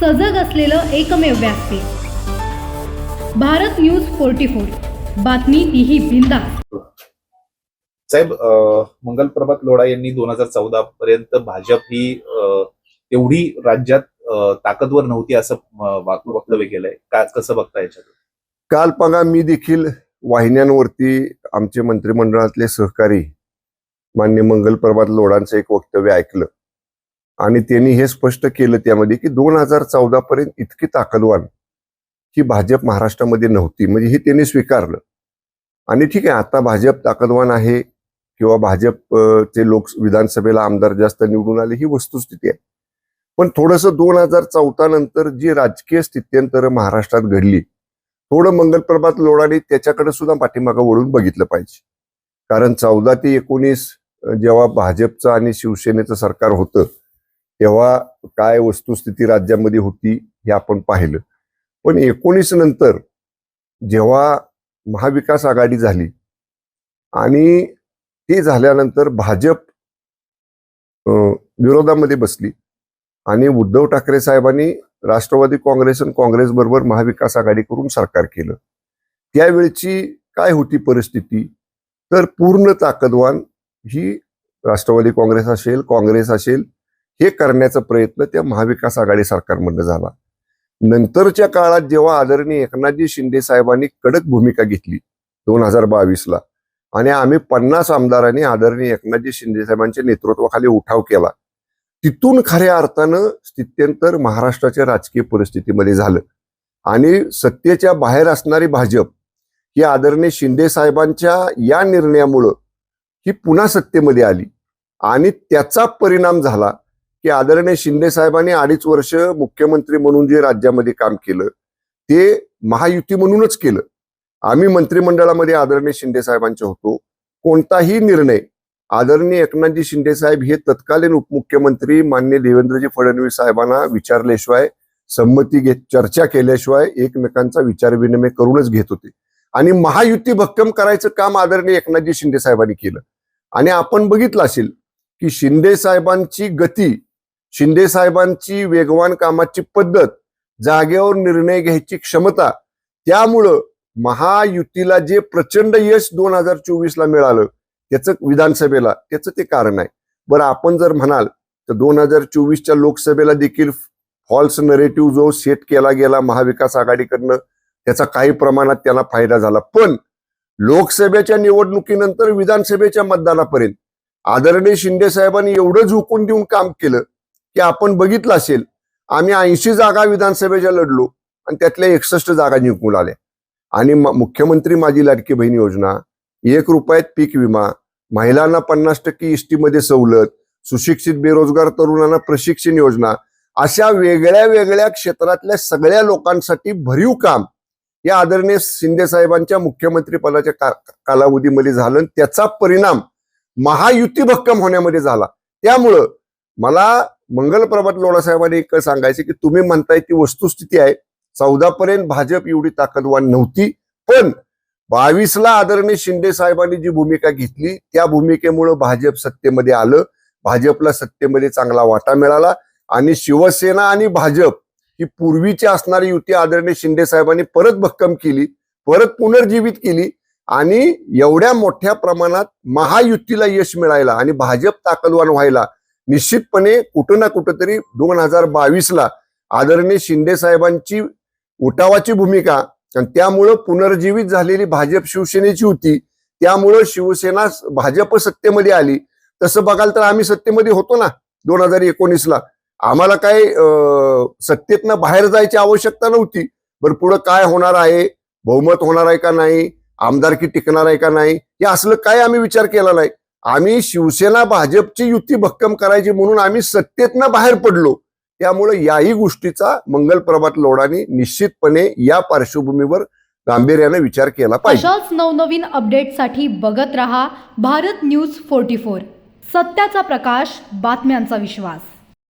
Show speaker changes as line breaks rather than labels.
सजग असलेलं एकमेव व्यासपीठ भारत न्यूज 44। बातमी तीही बिनधास्त।
साहेब, मंगलप्रभात लोढा यांनी 2014 पर्यंत भाजप ही तेवढी राज्यात ताकदवर नव्हती असं वक्तव्य केलंय। कसं बघता याच्यात?
काल बघा, मी देखील वाहिन्यांवरती आमचे मंत्रिमंडळातले सहकारी मान्य मंगलप्रभात लोढांचं एक वक्तव्य ऐकलं आणि त्यांनी हे स्पष्ट केलं त्यामध्ये की 2014 पर्यंत इतकी ताकदवान ही भाजप महाराष्ट्रामध्ये नव्हती, म्हणजे हे त्यांनी स्वीकारलं। आणि ठीक आहे, आता भाजप ताकदवान आहे किंवा भाजपचे लोक विधानसभेला आमदार जास्त निवडून आले ही वस्तुस्थिती आहे, पण थोडंसं 2014 नंतर जी राजकीय स्थित्यंतर महाराष्ट्रात घडली, थोडं मंगलप्रभात लोढांनी त्याच्याकडे सुद्धा पाठीमागं वळून बघितलं पाहिजे। कारण 14 ते 19 जेव्हा भाजपचं आणि शिवसेनेचं सरकार होतं तेव्हा काय वस्तुस्थिती राज्यामध्ये होती हे आपण पाहिलं। पण 19 नंतर जेव्हा महाविकास आघाडी झाली आणि ते झाल्यानंतर भाजप विरोधामध्ये बसली आणि उद्धव ठाकरे साहेबांनी राष्ट्रवादी काँग्रेस आणि काँग्रेस बरोबर महाविकास आघाडी करून सरकार केलं। त्यावेळची काय होती परिस्थिती, तर पूर्ण ताकदवान ही राष्ट्रवादी काँग्रेस असेल, काँग्रेस असेल, हे करण्याचा प्रयत्न त्या महाविकास आघाडी सरकारमध्ये झाला। नंतरच्या काळात जेव्हा आदरणीय एकनाथजी शिंदे साहेबांनी कडक भूमिका घेतली 2022ला आणि आम्ही 50 आमदारांनी आदरणीय एकनाथजी शिंदे साहेबांच्या नेतृत्वाखाली उठाव केला, तिथून खऱ्या अर्थानं स्थित्यंतर महाराष्ट्राच्या राजकीय परिस्थितीमध्ये झालं आणि सत्तेच्या बाहेर असणारी भाजप ही आदरणीय शिंदे साहेबांच्या या निर्णयामुळं ही पुन्हा सत्तेमध्ये आली आणि त्याचा परिणाम झाला की आदरणीय शिंदे साहेबांनी 2.5 वर्ष मुख्यमंत्री म्हणून जे राज्यामध्ये काम केलं ते महायुती म्हणूनच केलं। आम्ही मंत्रिमंडळामध्ये आदरणीय शिंदे साहेबांचे होतो। कोणताही निर्णय आदरणीय एकनाथजी शिंदे साहेब हे तत्कालीन उपमुख्यमंत्री माननीय देवेंद्रजी फडणवीस साहेबांना विचारल्याशिवाय, संमती घेत, चर्चा केल्याशिवाय एकमेकांचा विचारविनिमय करूनच घेत होते आणि महायुती भक्कम करायचं काम आदरणीय एकनाथजी शिंदे साहेबांनी केलं। आणि आपण बघितलं असेल की शिंदे साहेबांची गती, शिंदे साहेबांची वेगवान कामाची पद्धत, जागेवर निर्णय घ्यायची क्षमता, त्यामुळं महायुतीला जे प्रचंड यश 2024ला मिळालं त्याचं विधानसभेला, त्याचं ते कारण आहे। बरं, आपण जर म्हणाल तर 2024च्या लोकसभेला देखील फॉल्स नरेटिव्ह जो सेट केला गेला महाविकास आघाडीकडनं त्याचा काही प्रमाणात त्याला फायदा झाला, पण लोकसभेच्या निवडणुकीनंतर विधानसभेच्या मतदानापर्यंत आदरणीय शिंदे साहेबांनी एवढं झुकून देऊन काम केलं की आपण बघितलं असेल, आम्ही 80 जागा विधानसभेच्या लढलो आणि त्यातल्या 61 जागा निवडून आल्या। आणि मुख्यमंत्री माझी लाडकी बहीण योजना, 1 रुपयात पीक विमा, महिलांना 50% एसटी मध्ये सवलत, सुशिक्षित बेरोजगार तरुणांना प्रशिक्षण योजना, अशा वेगळ्या वेगळ्या क्षेत्रातल्या सगळ्या लोकांसाठी भरीव काम या आदरणीय शिंदे साहेबांच्या मुख्यमंत्री पदाच्या कालावधीमध्ये झालं। त्याचा परिणाम महायुती भक्कम होण्यामध्ये झाला। त्यामुळं मला मंगलप्रभात लोढा साहेबांनी एक सांगायचे की तुम्ही म्हणताय ती वस्तुस्थिती आहे, 14 पर्यंत भाजप एवढी ताकदवान नव्हती, पण 22ला आदरणीय शिंदे साहेबांनी जी भूमिका घेतली त्या भूमिकेमुळे भाजप सत्तेमध्ये आलं, भाजपला सत्तेमध्ये चांगला वाटा मिळाला आणि शिवसेना आणि भाजप ही पूर्वीची असणारी युती आदरणीय शिंदे साहेबांनी परत भक्कम केली, परत पुनर्जीवित केली आणि एवढ्या मोठ्या प्रमाणात महायुतीला यश मिळायला आणि भाजप ताकदवान व्हायला निश्चितपणे कुठं ना कुठंतरी 2022ला आदरणीय शिंदे साहेबांची उठावाची भूमिका आणि त्यामुळं पुनर्जीवित झालेली भाजप शिवसेनेची होती, त्यामुळं शिवसेना भाजप सत्तेमध्ये आली। तसं बघाल तर आम्ही सत्तेमध्ये होतो ना 2019ला, आम्हाला काय सत्तेतनं बाहेर जायची आवश्यकता नव्हती। बरं, पुढं काय होणार आहे, बहुमत होणार आहे का नाही, आमदारकी टिकणार आहे का नाही, हे असलं काय आम्ही विचार केला नाही। आम्ही शिवसेना भाजपची युती भक्कम करायची म्हणून आम्ही सत्तेतनं बाहेर पडलो। त्यामुळे याही गोष्टीचा मंगलप्रभात लोढांनी निश्चितपणे या पार्श्वभूमीवर गांभीर्याने विचार केला पाहिजे।
अशाच नवनवीन अपडेटसाठी बघत रहा भारत न्यूज 44। सत्याचा प्रकाश, बातम्यांचा विश्वास।